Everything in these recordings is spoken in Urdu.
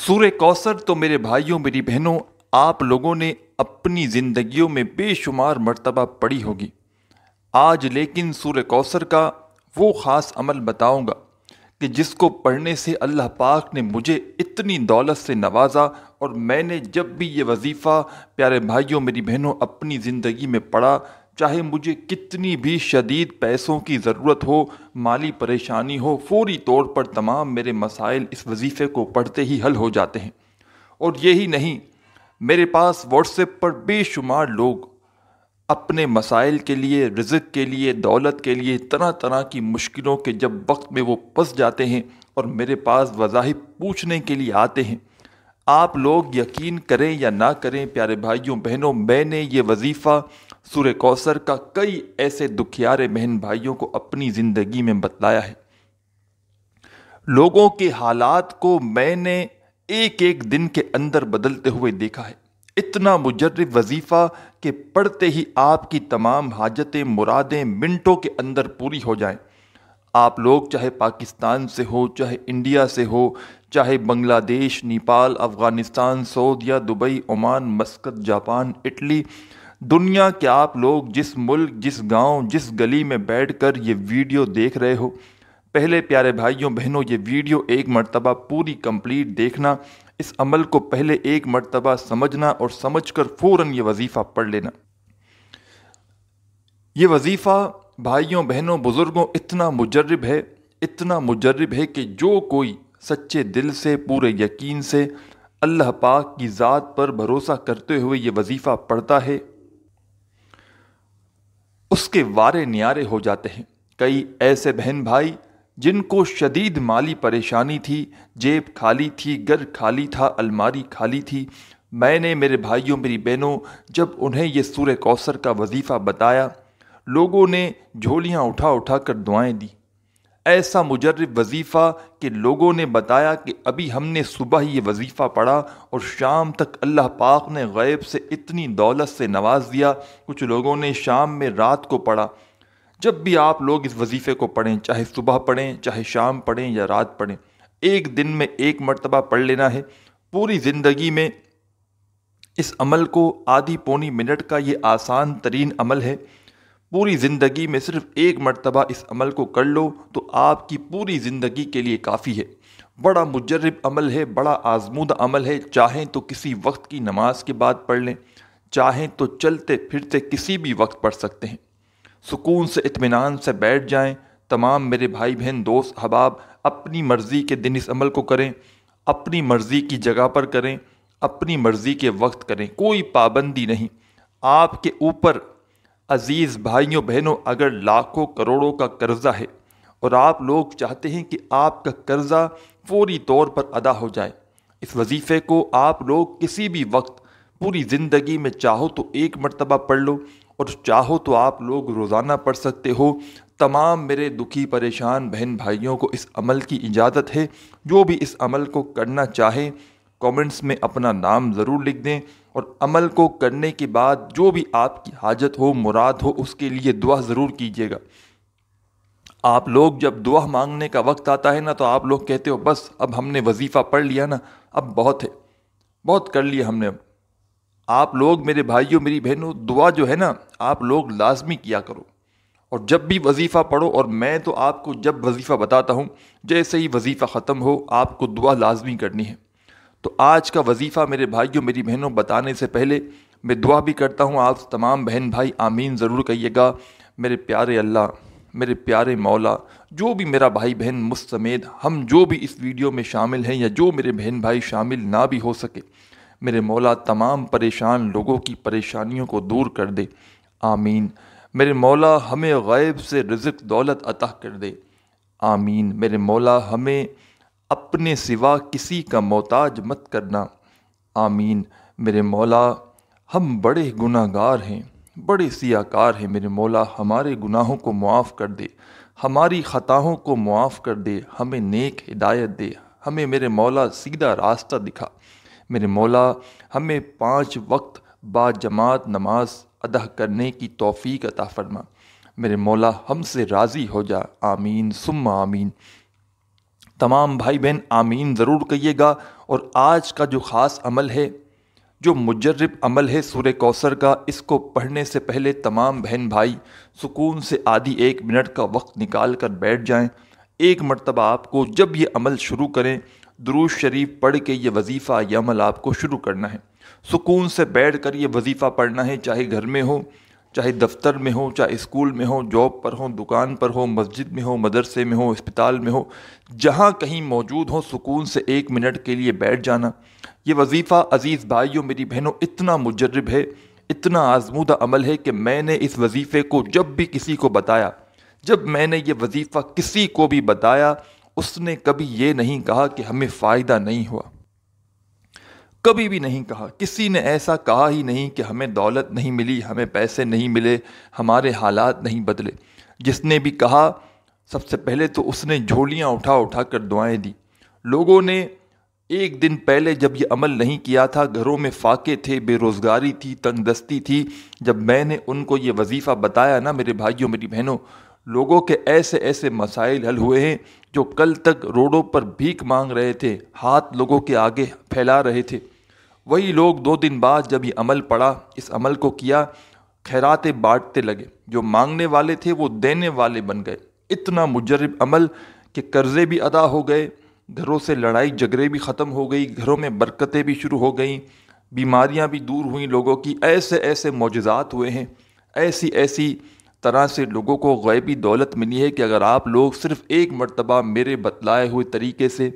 سورہ کوثر تو میرے بھائیوں میری بہنوں آپ لوگوں نے اپنی زندگیوں میں بے شمار مرتبہ پڑھی ہوگی۔ آج لیکن سورہ کوثر کا وہ خاص عمل بتاؤں گا کہ جس کو پڑھنے سے اللہ پاک نے مجھے اتنی دولت سے نوازا، اور میں نے جب بھی یہ وظیفہ پیارے بھائیوں میری بہنوں اپنی زندگی میں پڑھا، چاہے مجھے کتنی بھی شدید پیسوں کی ضرورت ہو، مالی پریشانی ہو، فوری طور پر تمام میرے مسائل اس وظیفے کو پڑھتے ہی حل ہو جاتے ہیں۔ اور یہی نہیں، میرے پاس واٹس ایپ پر بے شمار لوگ اپنے مسائل کے لیے، رزق کے لیے، دولت کے لیے، طرح طرح کی مشکلوں کے جب وقت میں وہ پھنس جاتے ہیں اور میرے پاس وظائف پوچھنے کے لیے آتے ہیں۔ آپ لوگ یقین کریں یا نہ کریں پیارے بھائیوں بہنوں، میں نے یہ وظیفہ سورہ کوثر کا کئی ایسے دکھیارے بہن بھائیوں کو اپنی زندگی میں بتلایا ہے۔ لوگوں کے حالات کو میں نے ایک ایک دن کے اندر بدلتے ہوئے دیکھا ہے۔ اتنا مجرب وظیفہ کہ پڑھتے ہی آپ کی تمام حاجتیں، مرادیں منٹوں کے اندر پوری ہو جائیں۔ آپ لوگ چاہے پاکستان سے ہو، چاہے انڈیا سے ہو، چاہے بنگلہ دیش، نیپال، افغانستان، سعودیہ، Dubai, Oman, Muscat, Japan, Italy, دنیا کے آپ لوگ جس ملک، جس گاؤں، جس گلی میں بیٹھ کر یہ ویڈیو دیکھ رہے ہو، پہلے پیارے بھائیوں بہنوں یہ ویڈیو ایک مرتبہ پوری کمپلیٹ دیکھنا، اس عمل کو پہلے ایک مرتبہ سمجھنا اور سمجھ کر فوراً یہ وظیفہ پڑھ لینا۔ یہ وظیفہ بھائیوں بہنوں بزرگوں اتنا مجرب ہے کہ جو کوئی سچے دل سے، پورے یقین سے، اللہ پاک کی ذات پر بھروسہ کرتے ہوئے یہ وظیفہ پڑھتا ہے، اس کے وارے نیارے ہو جاتے ہیں۔ کئی ایسے بہن بھائی جن کو شدید مالی پریشانی تھی، جیب خالی تھی، گھر خالی تھا، الماری خالی تھی، میں نے میرے بھائیوں میری بہنوں جب انہیں یہ سورہ کوثر کا وظیفہ بتایا، لوگوں نے جھولیاں اٹھا اٹھا کر دعائیں دی۔ ایسا مجرب وظیفہ کہ لوگوں نے بتایا کہ ابھی ہم نے صبح ہی یہ وظیفہ پڑھا اور شام تک اللہ پاک نے غیب سے اتنی دولت سے نواز دیا۔ کچھ لوگوں نے شام میں رات کو پڑھا۔ جب بھی آپ لوگ اس وظیفے کو پڑھیں، چاہے صبح پڑھیں، چاہے شام پڑھیں یا رات پڑھیں، ایک دن میں ایک مرتبہ پڑھ لینا ہے۔ پوری زندگی میں اس عمل کو آدھی پونی منٹ کا یہ آسان ترین عمل ہے۔ پوری زندگی میں صرف ایک مرتبہ اس عمل کو کر لو تو آپ کی پوری زندگی کے لیے کافی ہے۔ بڑا مجرب عمل ہے، بڑا آزمودہ عمل ہے۔ چاہیں تو کسی وقت کی نماز کے بعد پڑھ لیں، چاہیں تو چلتے پھرتے کسی بھی وقت پڑھ سکتے ہیں۔ سکون سے، اطمینان سے بیٹھ جائیں۔ تمام میرے بھائی بہن، دوست، احباب اپنی مرضی کے دن اس عمل کو کریں، اپنی مرضی کی جگہ پر کریں، اپنی مرضی کے وقت کریں، کوئی پابندی نہیں۔ آپ کے اوپر عزیز بھائیوں بہنوں اگر لاکھوں کروڑوں کا قرضہ ہے اور آپ لوگ چاہتے ہیں کہ آپ کا قرضہ فوری طور پر ادا ہو جائے، اس وظیفے کو آپ لوگ کسی بھی وقت پوری زندگی میں چاہو تو ایک مرتبہ پڑھ لو اور چاہو تو آپ لوگ روزانہ پڑھ سکتے ہو۔ تمام میرے دکھی پریشان بہن بھائیوں کو اس عمل کی اجازت ہے۔ جو بھی اس عمل کو کرنا چاہے کامنٹس میں اپنا نام ضرور لکھ دیں، اور عمل کو کرنے کے بعد جو بھی آپ کی حاجت ہو، مراد ہو، اس کے لیے دعا ضرور کیجیے گا۔ آپ لوگ جب دعا مانگنے کا وقت آتا ہے نا تو آپ لوگ کہتے ہو بس اب ہم نے وظیفہ پڑھ لیا نا، اب بہت ہے، بہت کر لیا ہم نے۔ آپ لوگ میرے بھائیوں میری بہنوں دعا جو ہے نا آپ لوگ لازمی کیا کرو، اور جب بھی وظیفہ پڑھو، اور میں تو آپ کو جب وظیفہ بتاتا ہوں جیسے ہی وظیفہ ختم ہو آپ کو دعا لازمی کرنی ہے۔ تو آج کا وظیفہ میرے بھائیوں میری بہنوں بتانے سے پہلے میں دعا بھی کرتا ہوں، آپ تمام بہن بھائی آمین ضرور کہیے گا۔ میرے پیارے اللہ، میرے پیارے مولا، جو بھی میرا بھائی بہن مستمید ہم جو بھی اس ویڈیو میں شامل ہیں یا جو میرے بہن بھائی شامل نہ بھی ہو سکے، میرے مولا تمام پریشان لوگوں کی پریشانیوں کو دور کر دے، آمین۔ میرے مولا ہمیں غیب سے رزق دولت عطا کر دے، آمین۔ میرے مولا ہمیں اپنے سوا کسی کا محتاج مت کرنا، آمین۔ میرے مولا ہم بڑے گناہ گار ہیں، بڑے سیاہ کار ہیں، میرے مولا ہمارے گناہوں کو معاف کر دے، ہماری خطاؤں کو معاف کر دے، ہمیں نیک ہدایت دے، ہمیں میرے مولا سیدھا راستہ دکھا، میرے مولا ہمیں 5 وقت با جماعت نماز ادا کرنے کی توفیق عطا فرما، میرے مولا ہم سے راضی ہو جا، آمین ثم آمین۔ تمام بھائی بہن آمین ضرور کہیے گا۔ اور آج کا جو خاص عمل ہے، جو مجرب عمل ہے سورہ کوثر کا، اس کو پڑھنے سے پہلے تمام بہن بھائی سکون سے آدھی 1 منٹ کا وقت نکال کر بیٹھ جائیں۔ ایک مرتبہ آپ کو جب یہ عمل شروع کریں، درود شریف پڑھ کے یہ وظیفہ، یہ عمل آپ کو شروع کرنا ہے۔ سکون سے بیٹھ کر یہ وظیفہ پڑھنا ہے، چاہے گھر میں ہو، چاہے دفتر میں ہو، چاہے اسکول میں ہو، جاب پر ہو، دکان پر ہو، مسجد میں ہو، مدرسے میں ہو، اسپتال میں ہو، جہاں کہیں موجود ہو، سکون سے 1 منٹ کے لیے بیٹھ جانا۔ یہ وظیفہ عزیز بھائیوں، میری بہنوں، اتنا مجرب ہے، اتنا آزمودہ عمل ہے کہ میں نے اس وظیفے کو جب بھی کسی کو بتایا، جب میں نے یہ وظیفہ کسی کو بھی بتایا، اس نے کبھی یہ نہیں کہا کہ ہمیں فائدہ نہیں ہوا، کبھی بھی نہیں کہا۔ کسی نے ایسا کہا ہی نہیں کہ ہمیں دولت نہیں ملی، ہمیں پیسے نہیں ملے، ہمارے حالات نہیں بدلے۔ جس نے بھی کہا، سب سے پہلے تو اس نے جھولیاں اٹھا اٹھا کر دعائیں دی۔ لوگوں نے ایک دن پہلے جب یہ عمل نہیں کیا تھا، گھروں میں فاقے تھے، بے روزگاری تھی، تنگ دستی تھی، جب میں نے ان کو یہ وظیفہ بتایا نا میرے بھائیوں، میری بہنوں، لوگوں کے ایسے ایسے مسائل حل ہوئے ہیں جو کل تک روڈوں پر بھیک مانگ رہے تھے، ہاتھ لوگوں کے آگے پھیلا رہے تھے، وہی لوگ 2 دن بعد جب یہ عمل پڑا، اس عمل کو کیا، خیراتیں بانٹتے لگے۔ جو مانگنے والے تھے وہ دینے والے بن گئے۔ اتنا مجرب عمل کہ قرضے بھی ادا ہو گئے، گھروں سے لڑائی جھگڑے بھی ختم ہو گئی، گھروں میں برکتیں بھی شروع ہو گئیں، بیماریاں بھی دور ہوئیں لوگوں کی۔ ایسے ایسے معجزات ہوئے ہیں، ایسی ایسی طرح سے لوگوں کو غیبی دولت ملی ہے کہ اگر آپ لوگ صرف 1 مرتبہ میرے بتلائے ہوئے طریقے سے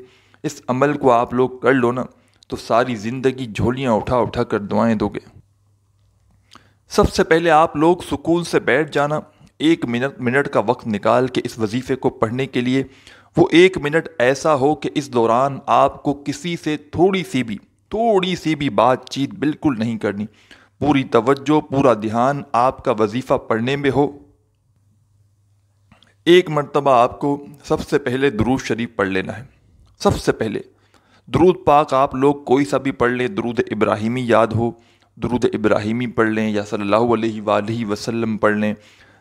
اس عمل کو آپ لوگ کر لو نا، تو ساری زندگی جھولیاں اٹھا اٹھا کر دعائیں دو گے۔ سب سے پہلے آپ لوگ سکون سے بیٹھ جانا، 1 منٹ کا وقت نکال کے اس وظیفے کو پڑھنے کے لیے۔ وہ 1 منٹ ایسا ہو کہ اس دوران آپ کو کسی سے تھوڑی سی بھی بات چیت بالکل نہیں کرنی، پوری توجہ، پورا دھیان آپ کا وظیفہ پڑھنے میں ہو۔ 1 مرتبہ آپ کو سب سے پہلے درود شریف پڑھ لینا ہے۔ سب سے پہلے درود پاک آپ لوگ کوئی سا بھی پڑھ لیں، درود ابراہیمی یاد ہو، درود ابراہیمی پڑھ لیں، یا صلی اللہ علیہ وآلہ وسلم پڑھ لیں،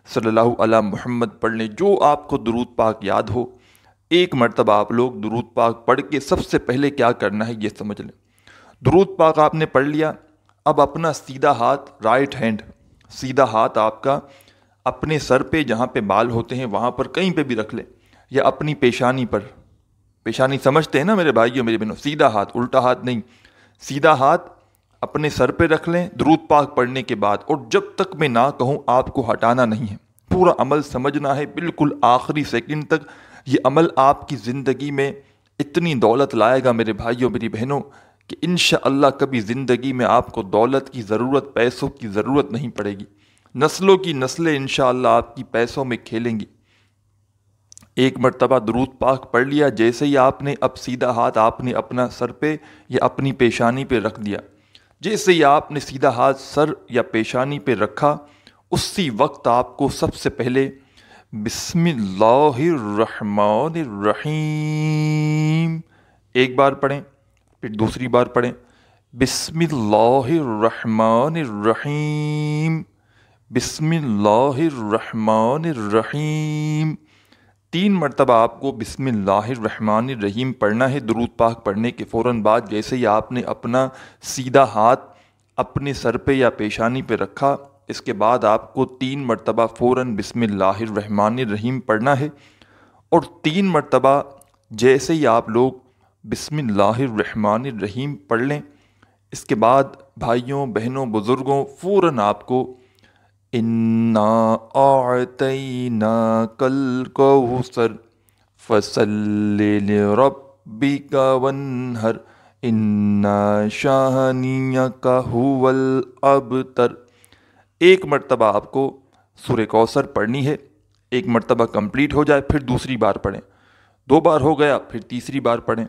صلی اللہ علی محمد پڑھ لیں، جو آپ کو درود پاک یاد ہو۔ 1 مرتبہ آپ لوگ درود پاک پڑھ کے سب سے پہلے کیا کرنا ہے یہ سمجھ لیں۔ درود پاک آپ نے پڑھ لیا، اب اپنا سیدھا ہاتھ، رائٹ ہینڈ، سیدھا ہاتھ آپ کا اپنے سر پہ جہاں پہ بال ہوتے ہیں وہاں پر کہیں پہ بھی رکھ لیں، یا اپنی پیشانی پر۔ پیشانی سمجھتے ہیں نا میرے بھائیوں میری بہنوں، سیدھا ہاتھ، الٹا ہاتھ نہیں، سیدھا ہاتھ اپنے سر پہ رکھ لیں درود پاک پڑھنے کے بعد، اور جب تک میں نہ کہوں آپ کو ہٹانا نہیں ہے، پورا عمل سمجھنا ہے بالکل آخری سیکنڈ تک۔ یہ عمل آپ کی زندگی میں اتنی دولت لائے گا میرے بھائیوں میری بہنوں کہ انشاءاللہ کبھی زندگی میں آپ کو دولت کی ضرورت، پیسوں کی ضرورت نہیں پڑے گی، نسلوں کی نسلیں انشاءاللہ آپ کی پیسوں میں کھیلیں گی۔ 1 مرتبہ درود پاک پڑھ لیا، جیسے ہی آپ نے اب سیدھا ہاتھ آپ نے اپنا سر پہ یا اپنی پیشانی پہ رکھ دیا، جیسے ہی آپ نے سیدھا ہاتھ سر یا پیشانی پہ رکھا، اسی وقت آپ کو سب سے پہلے بسم اللہ الرحمن الرحیم ایک بار پڑھیں، پھر دوسری بار پڑھیں، بسم اللہ الرحمن الرحیم، بسم اللہ الرحمن الرحیم۔ 3 مرتبہ آپ کو بسم اللہ الرحمن الرحیم پڑھنا ہے درود پاک پڑھنے کے فوراً بعد، جیسے ہی آپ نے اپنا سیدھا ہاتھ اپنے سر پہ یا پیشانی پہ رکھا، اس کے بعد آپ کو 3 مرتبہ فوراً بسم اللہ الرحمن الرحیم پڑھنا ہے۔ اور 3 مرتبہ جیسے ہی آپ لوگ بسم اللہ الرحمن الرحیم پڑھ لیں، اس کے بعد بھائیوں بہنوں بزرگوں فوراً آپ کو اِنَّا أَعْطَيْنَاكَ الْكَوْثَرَ فَصَلِّ لِرَبِّكَ وَانْحَرْ إِنَّ شَانِئَكَ هُوَ الْأَبْتَرُ۔ 1 مرتبہ آپ کو سورہ کوثر پڑھنی ہے، 1 مرتبہ کمپلیٹ ہو جائے پھر دوسری بار پڑھیں، 2 بار ہو گیا پھر تیسری بار پڑھیں،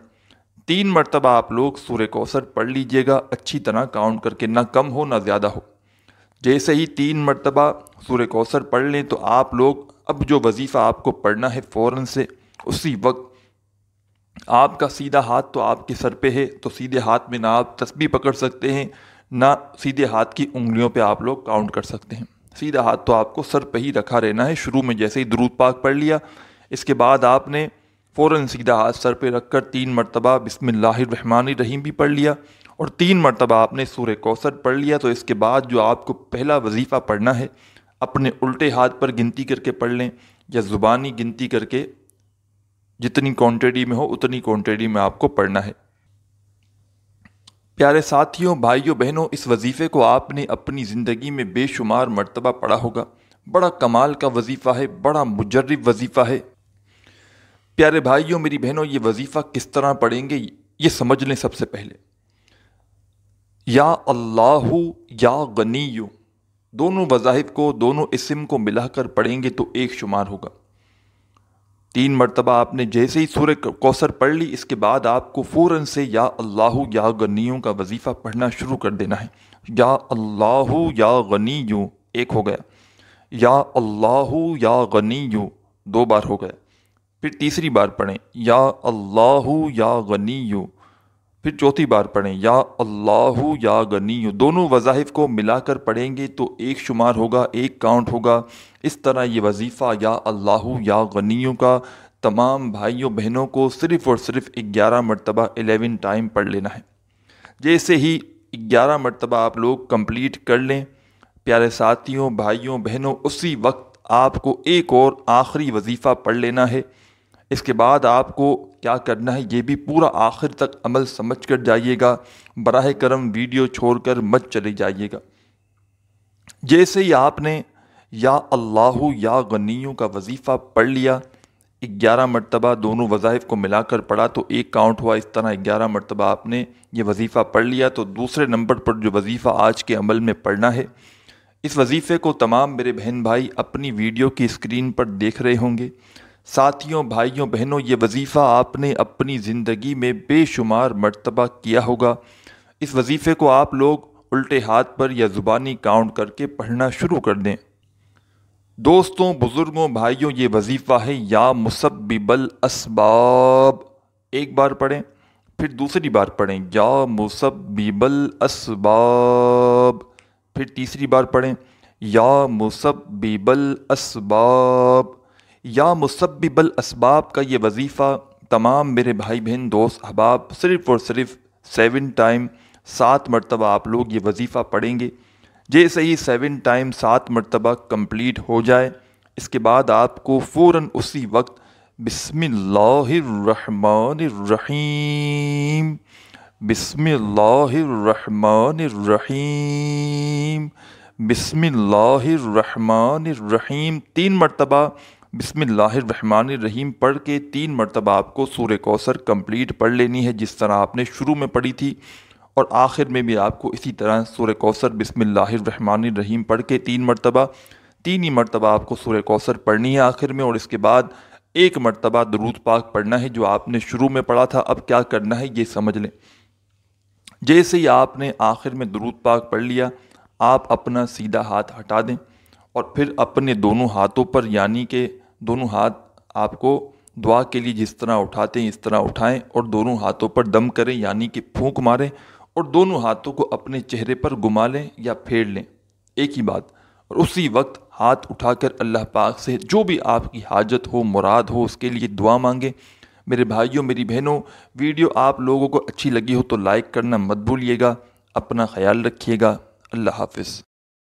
3 مرتبہ آپ لوگ سورہ کوثر پڑھ لیجئے گا اچھی طرح کاؤنٹ کر کے، نہ کم ہو نہ زیادہ ہو۔ جیسے ہی 3 مرتبہ سورہ کوثر پڑھ لیں تو آپ لوگ اب جو وظیفہ آپ کو پڑھنا ہے فوراً سے اسی وقت، آپ کا سیدھا ہاتھ تو آپ کے سر پہ ہے، تو سیدھے ہاتھ میں نہ آپ تسبیح پکڑ سکتے ہیں، نہ سیدھے ہاتھ کی انگلیوں پہ آپ لوگ کاؤنٹ کر سکتے ہیں، سیدھا ہاتھ تو آپ کو سر پہ ہی رکھا رہنا ہے۔ شروع میں جیسے ہی درود پاک پڑھ لیا، اس کے بعد آپ نے فوراً سیدھا ہاتھ سر پہ رکھ کر 3 مرتبہ بسم اللہ الرحمن الرحیم بھی پڑھ لیا اور 3 مرتبہ آپ نے سورہ کوثر پڑھ لیا، تو اس کے بعد جو آپ کو پہلا وظیفہ پڑھنا ہے اپنے الٹے ہاتھ پر گنتی کر کے پڑھ لیں یا زبانی گنتی کر کے، جتنی کوانٹٹی میں ہو اتنی کوانٹٹی میں آپ کو پڑھنا ہے۔ پیارے ساتھیوں، بھائیوں، بہنوں، اس وظیفے کو آپ نے اپنی زندگی میں بے شمار مرتبہ پڑھا ہوگا۔ بڑا کمال کا وظیفہ ہے، بڑا مجرب وظیفہ ہے۔ پیارے بھائیوں، میری بہنوں، یہ وظیفہ کس طرح پڑھیں گے یہ سمجھ لیں۔ سب سے پہلے یا اللہ یا غنی، دونوں وظائف کو، دونوں اسم کو ملا کر پڑھیں گے تو ایک شمار ہوگا۔ 3 مرتبہ آپ نے جیسے ہی سورہ کوثر پڑھ لی، اس کے بعد آپ کو فوراً سے یا اللہ یا غنیوں کا وظیفہ پڑھنا شروع کر دینا ہے۔ یا اللہ یا غنیوں ایک ہو گیا، یا اللہ یا غنیوں 2 بار ہو گیا، پھر تیسری بار پڑھیں یا اللہ یا غنیوں، پھر چوتھی بار پڑھیں یا اللہ یا غنیوں۔ دونوں وظائف کو ملا کر پڑھیں گے تو ایک شمار ہوگا، ایک کاؤنٹ ہوگا۔ اس طرح یہ وظیفہ یا اللہ یا غنیوں کا تمام بھائیوں بہنوں کو صرف اور صرف 11 مرتبہ 11 ٹائم پڑھ لینا ہے۔ جیسے ہی 11 مرتبہ آپ لوگ کمپلیٹ کر لیں پیارے ساتھیوں، بھائیوں، بہنوں، اسی وقت آپ کو ایک اور آخری وظیفہ پڑھ لینا ہے۔ اس کے بعد آپ کو کیا کرنا ہے یہ بھی پورا آخر تک عمل سمجھ کر جائیے گا، براہ کرم ویڈیو چھوڑ کر مت چلے جائیے گا۔ جیسے ہی آپ نے یا اللہ یا غنیوں کا وظیفہ پڑھ لیا، 11 مرتبہ دونوں وظائف کو ملا کر پڑھا تو ایک کاؤنٹ ہوا، اس طرح 11 مرتبہ آپ نے یہ وظیفہ پڑھ لیا تو دوسرے نمبر پر جو وظیفہ آج کے عمل میں پڑھنا ہے، اس وظیفے کو تمام میرے بہن بھائی اپنی ویڈیو کی اسکرین پر دیکھ رہے ہوں گے۔ ساتھیوں، بھائیوں، بہنوں، یہ وظیفہ آپ نے اپنی زندگی میں بے شمار مرتبہ کیا ہوگا۔ اس وظیفے کو آپ لوگ الٹے ہاتھ پر یا زبانی کاؤنٹ کر کے پڑھنا شروع کر دیں۔ دوستوں، بزرگوں، بھائیوں، یہ وظیفہ ہے یا مسبب الاسباب، ایک بار پڑھیں، پھر دوسری بار پڑھیں یا مسبب الاسباب، پھر تیسری بار پڑھیں یا مسبب الاسباب۔ یا مسبب الاسباب کا یہ وظیفہ تمام میرے بھائی بہن، دوست، احباب صرف اور صرف 7 ٹائم 7 مرتبہ آپ لوگ یہ وظیفہ پڑھیں گے۔ جیسے ہی 7 ٹائم 7 مرتبہ کمپلیٹ ہو جائے، اس کے بعد آپ کو فوراً اسی وقت بسم اللہ الرحمن الرحیم، بسم اللہ الرحمن الرحیم، بسم اللہ الرحمن الرحیم 3 مرتبہ بسم اللہ الرحمن الرحیم پڑھ کے 3 مرتبہ آپ کو سورہ کوثر کمپلیٹ پڑھ لینی ہے، جس طرح آپ نے شروع میں پڑھی تھی، اور آخر میں بھی آپ کو اسی طرح سورہ کوثر بسم اللہ الرحمن الرحیم پڑھ کے 3 مرتبہ 3 ہی مرتبہ آپ کو سورہ کوثر پڑھنی ہے آخر میں، اور اس کے بعد 1 مرتبہ درود پاک پڑھنا ہے جو آپ نے شروع میں پڑھا تھا۔ اب کیا کرنا ہے یہ سمجھ لیں۔ جیسے ہی آپ نے آخر میں درود پاک پڑھ لیا، آپ اپنا سیدھا ہاتھ ہٹا دیں اور پھر اپنے دونوں ہاتھوں پر، یعنی کہ دونوں ہاتھ آپ کو دعا کے لیے جس طرح اٹھاتے ہیں اس طرح اٹھائیں اور دونوں ہاتھوں پر دم کریں، یعنی کہ پھونک ماریں، اور دونوں ہاتھوں کو اپنے چہرے پر گھما لیں یا پھیر لیں، ایک ہی بات۔ اور اسی وقت ہاتھ اٹھا کر اللہ پاک سے جو بھی آپ کی حاجت ہو، مراد ہو، اس کے لیے دعا مانگیں۔ میرے بھائیوں، میری بہنوں، ویڈیو آپ لوگوں کو اچھی لگی ہو تو لائک کرنا مت بھولیے گا۔ اپنا خیال رکھیے گا۔ اللہ حافظ۔